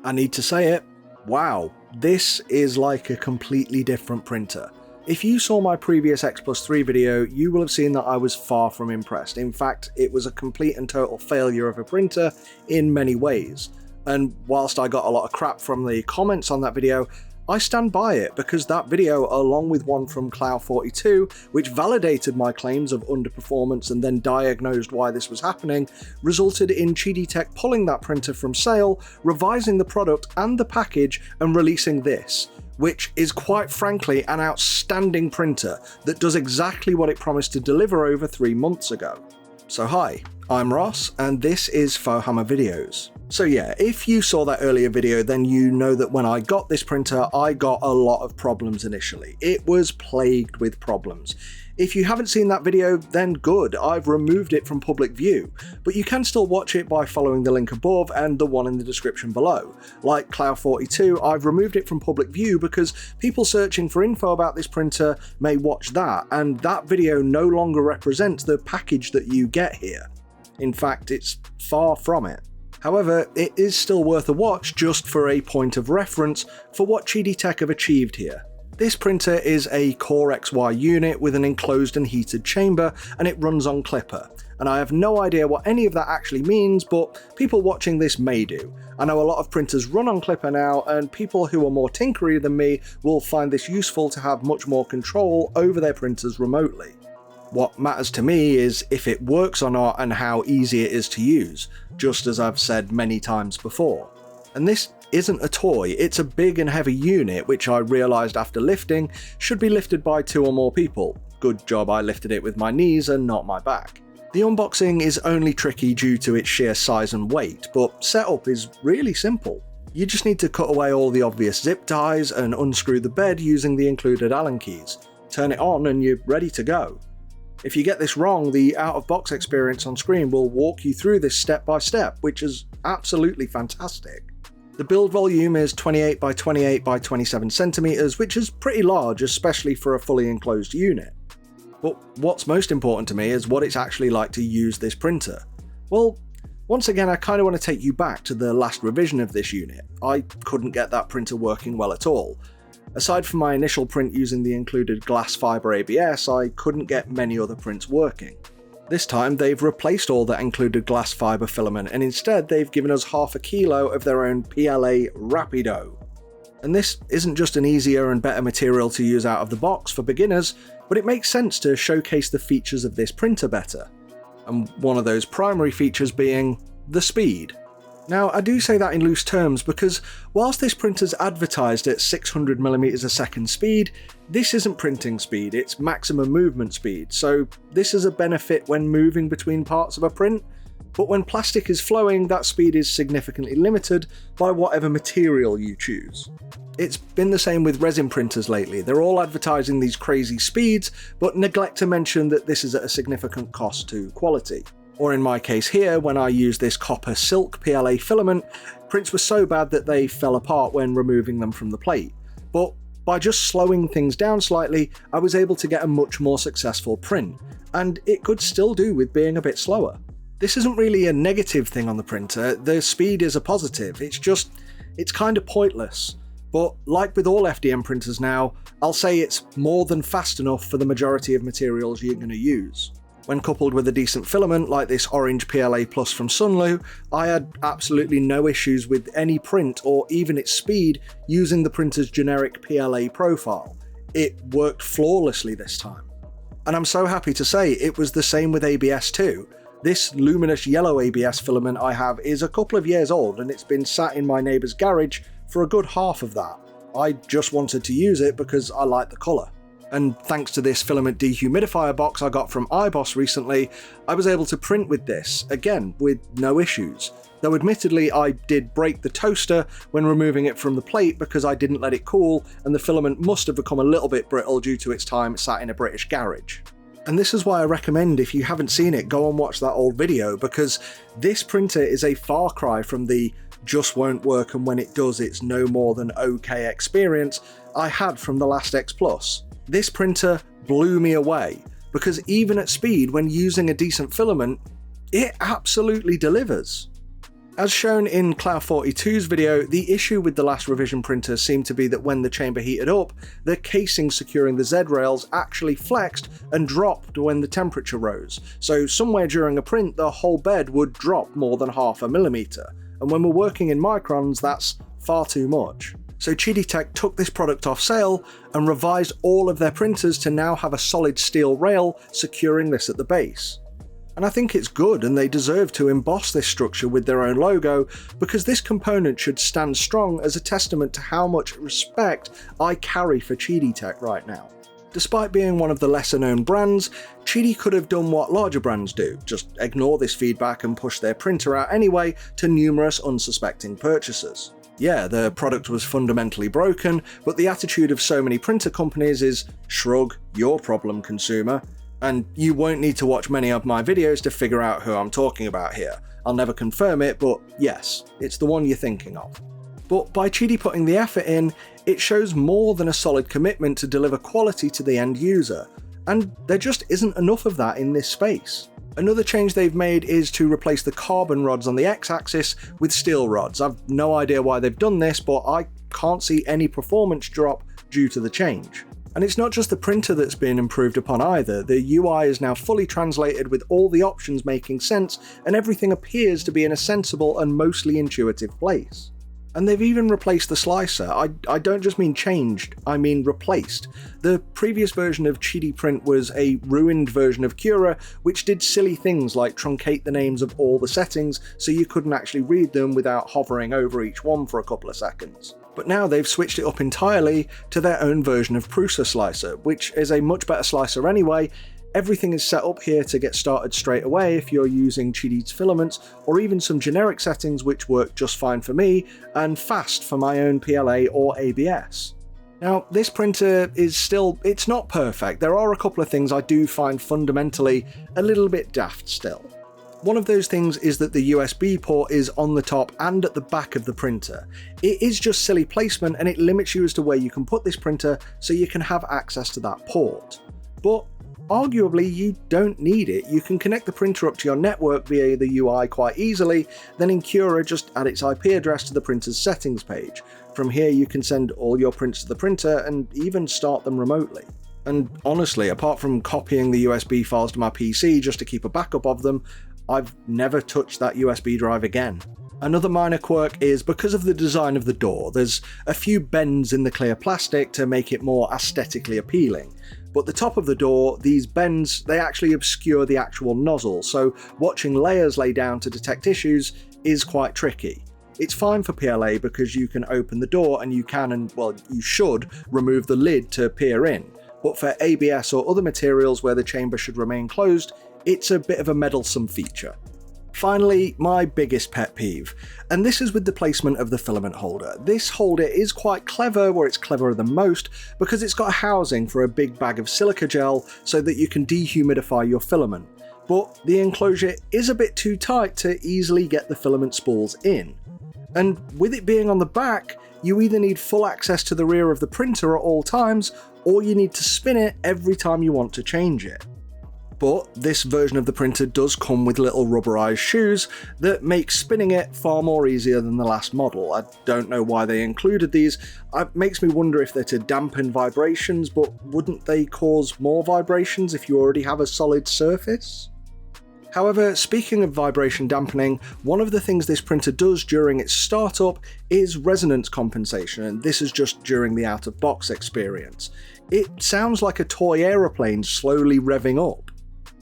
I need to say it, wow, this is like a completely different printer. If you saw my previous X+3 video, you will have seen that I was far from impressed. In fact, it was a complete and total failure of a printer in many ways. And whilst I got a lot of crap from the comments on that video, I stand by it because that video, along with one from Cloud42, which validated my claims of underperformance and then diagnosed why this was happening, resulted in Qidi pulling that printer from sale, revising the product and the package, and releasing this, which is quite frankly an outstanding printer that does exactly what it promised to deliver over 3 months ago. So hi, I'm Ross, and this is Fohammer Videos. So yeah, if you saw that earlier video, then you know that when I got this printer, I got a lot of problems initially. It was plagued with problems. If you haven't seen that video, then good, I've removed it from public view, but you can still watch it by following the link above and the one in the description below. Like Cloud42, I've removed it from public view because people searching for info about this printer may watch that, and that video no longer represents the package that you get here. In fact, it's far from it. However, it is still worth a watch just for a point of reference for what Qidi have achieved here. This printer is a Core XY unit with an enclosed and heated chamber, and it runs on Clipper. And I have no idea what any of that actually means, but people watching this may do. I know a lot of printers run on Clipper now, and people who are more tinkery than me will find this useful to have much more control over their printers remotely. What matters to me is if it works or not and how easy it is to use, just as I've said many times before. And this isn't a toy, it's a big and heavy unit which I realised after lifting should be lifted by 2 or more people. Good job I lifted it with my knees and not my back. The unboxing is only tricky due to its sheer size and weight, but setup is really simple. You just need to cut away all the obvious zip ties and unscrew the bed using the included Allen keys. Turn it on and you're ready to go. If you get this wrong, the out-of-box experience on screen will walk you through this step by step, which is absolutely fantastic. The build volume is 28 by 28 by 27 centimeters, which is pretty large, especially for a fully enclosed unit. But what's most important to me is what it's actually like to use this printer. Well, once again, I kind of want to take you back to the last revision of this unit. I couldn't get that printer working well at all. Aside from my initial print using the included glass fiber ABS, I couldn't get many other prints working. This time they've replaced all that included glass fiber filament, and instead they've given us half a kilo of their own PLA Rapido. And this isn't just an easier and better material to use out of the box for beginners, but it makes sense to showcase the features of this printer better. And one of those primary features being the speed. Now, I do say that in loose terms because whilst this printer's advertised at 600mm a second speed, this isn't printing speed, it's maximum movement speed, so this is a benefit when moving between parts of a print, but when plastic is flowing, that speed is significantly limited by whatever material you choose. It's been the same with resin printers lately, they're all advertising these crazy speeds, but neglect to mention that this is at a significant cost to quality. Or in my case here, when I used this copper silk PLA filament, prints were so bad that they fell apart when removing them from the plate. But by just slowing things down slightly, I was able to get a much more successful print, and it could still do with being a bit slower. This isn't really a negative thing on the printer, the speed is a positive, it's kind of pointless. But like with all FDM printers now, I'll say it's more than fast enough for the majority of materials you're going to use. When coupled with a decent filament like this orange PLA Plus from Sunlu, I had absolutely no issues with any print or even its speed using the printer's generic PLA profile. It worked flawlessly this time. And I'm so happy to say it was the same with ABS too. This luminous yellow ABS filament I have is a couple of years old and it's been sat in my neighbour's garage for a good half of that. I just wanted to use it because I like the colour. And thanks to this filament dehumidifier box I got from iBoss recently, I was able to print with this, again with no issues. Though admittedly I did break the toaster when removing it from the plate because I didn't let it cool and the filament must have become a little bit brittle due to its time sat in a British garage. And this is why I recommend, if you haven't seen it, go and watch that old video, because this printer is a far cry from the just won't work and when it does it's no more than okay experience I had from the last X Plus. This printer blew me away, because even at speed when using a decent filament, it absolutely delivers. As shown in Cloud42's video, the issue with the last revision printer seemed to be that when the chamber heated up, the casing securing the Z-rails actually flexed and dropped when the temperature rose, so somewhere during a print the whole bed would drop more than 0.5 millimeter, and when we're working in microns that's far too much. So Qidi took this product off sale and revised all of their printers to now have a solid steel rail securing this at the base. And I think it's good, and they deserve to emboss this structure with their own logo, because this component should stand strong as a testament to how much respect I carry for Qidi right now. Despite being one of the lesser known brands, Qidi could have done what larger brands do, just ignore this feedback and push their printer out anyway to numerous unsuspecting purchasers. Yeah, the product was fundamentally broken, but the attitude of so many printer companies is shrug, your problem, consumer. And you won't need to watch many of my videos to figure out who I'm talking about here. I'll never confirm it, but yes, it's the one you're thinking of. But by Qidi putting the effort in, it shows more than a solid commitment to deliver quality to the end user, and there just isn't enough of that in this space. Another change they've made is to replace the carbon rods on the X-axis with steel rods. I've no idea why they've done this, but I can't see any performance drop due to the change. And it's not just the printer that's been improved upon either. The UI is now fully translated with all the options making sense, and everything appears to be in a sensible and mostly intuitive place. And they've even replaced the slicer. I don't just mean changed, I mean replaced. The previous version of Qidi Print was a ruined version of Cura, which did silly things like truncate the names of all the settings so you couldn't actually read them without hovering over each one for a couple of seconds. But now they've switched it up entirely to their own version of Prusa Slicer, which is a much better slicer anyway. Everything is set up here to get started straight away if you're using Qidi's filaments, or even some generic settings which work just fine for me, and fast for my own PLA or ABS. Now, this printer is still, it's not perfect. There are a couple of things I do find fundamentally a little bit daft still. One of those things is that the USB port is on the top and at the back of the printer. It is just silly placement, and it limits you as to where you can put this printer so you can have access to that port. But arguably you don't need it. You can connect the printer up to your network via the UI quite easily, then in Cura just add its IP address to the printer's settings page. From here you can send all your prints to the printer and even start them remotely. And honestly, apart from copying the USB files to my PC just to keep a backup of them, I've never touched that USB drive again. Another minor quirk is because of the design of the door, there's a few bends in the clear plastic to make it more aesthetically appealing. But the top of the door, these bends, they actually obscure the actual nozzle, so watching layers lay down to detect issues is quite tricky. It's fine for PLA because you can open the door and you can, and well, you should, remove the lid to peer in. But for ABS or other materials where the chamber should remain closed, it's a bit of a meddlesome feature. Finally, my biggest pet peeve, and this is with the placement of the filament holder. This holder is quite clever, where it's cleverer than most, because it's got a housing for a big bag of silica gel so that you can dehumidify your filament. But the enclosure is a bit too tight to easily get the filament spools in. And with it being on the back, you either need full access to the rear of the printer at all times, or you need to spin it every time you want to change it. But this version of the printer does come with little rubberized shoes that make spinning it far more easier than the last model. I don't know why they included these. It makes me wonder if they're to dampen vibrations, but wouldn't they cause more vibrations if you already have a solid surface? However, speaking of vibration dampening, one of the things this printer does during its startup is resonance compensation, and this is just during the out-of-box experience. It sounds like a toy aeroplane slowly revving up.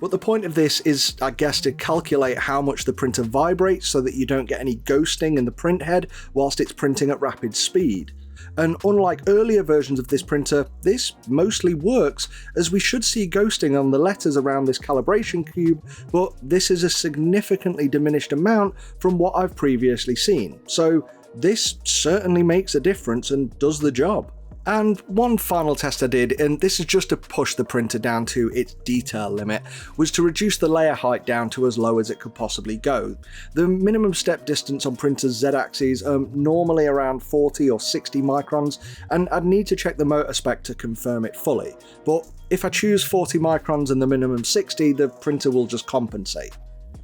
But the point of this is, I guess, to calculate how much the printer vibrates so that you don't get any ghosting in the print head whilst it's printing at rapid speed. And unlike earlier versions of this printer, this mostly works, as we should see ghosting on the letters around this calibration cube, but this is a significantly diminished amount from what I've previously seen. So this certainly makes a difference and does the job. And one final test I did, and this is just to push the printer down to its detail limit, was to reduce the layer height down to as low as it could possibly go. The minimum step distance on printers' Z-axes are normally around 40 or 60 microns, and I'd need to check the motor spec to confirm it fully. But if I choose 40 microns and the minimum 60, the printer will just compensate.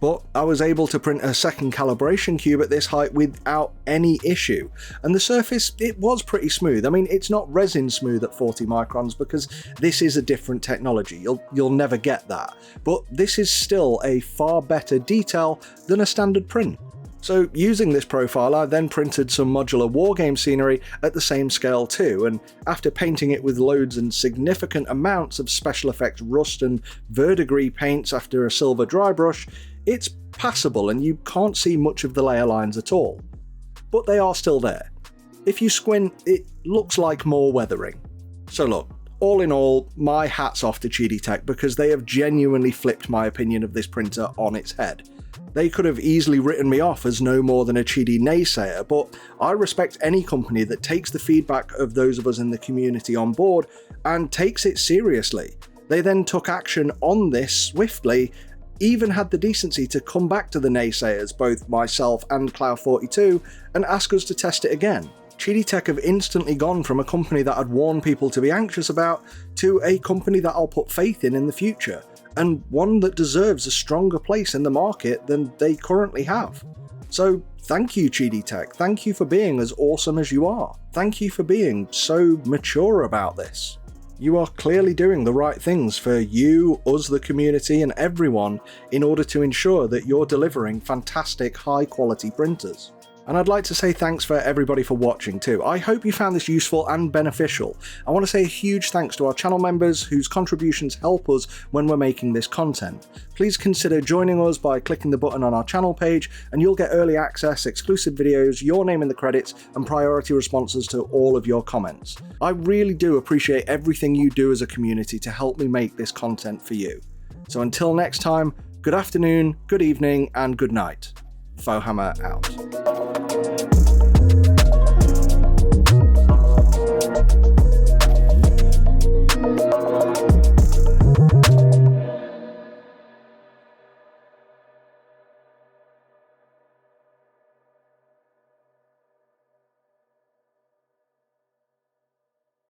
But I was able to print a second calibration cube at this height without any issue, and the surface, it was pretty smooth. I mean, it's not resin smooth at 40 microns because this is a different technology, you'll never get that, but this is still a far better detail than a standard print. So using this profile, I then printed some modular wargame scenery at the same scale too, and after painting it with loads and significant amounts of special effects rust and verdigris paints after a silver dry brush, it's passable and you can't see much of the layer lines at all. But they are still there. If you squint, it looks like more weathering. So look, all in all, my hat's off to Qidi Tech because they have genuinely flipped my opinion of this printer on its head. They could have easily written me off as no more than a Qidi naysayer, but I respect any company that takes the feedback of those of us in the community on board and takes it seriously. They then took action on this swiftly, even had the decency to come back to the naysayers, both myself and Cloud42, and ask us to test it again. Qidi Tech have instantly gone from a company that I'd warned people to be anxious about to a company that I'll put faith in the future, and one that deserves a stronger place in the market than they currently have. So thank you, Qidi Tech. Thank you for being as awesome as you are. Thank you for being so mature about this. You are clearly doing the right things for you, us, the community, and everyone in order to ensure that you're delivering fantastic, high-quality printers. And I'd like to say thanks for everybody for watching too. I hope you found this useful and beneficial. I want to say a huge thanks to our channel members whose contributions help us when we're making this content. Please consider joining us by clicking the button on our channel page and you'll get early access, exclusive videos, your name in the credits, and priority responses to all of your comments. I really do appreciate everything you do as a community to help me make this content for you. So until next time, good afternoon, good evening, and good night. Fohammer out.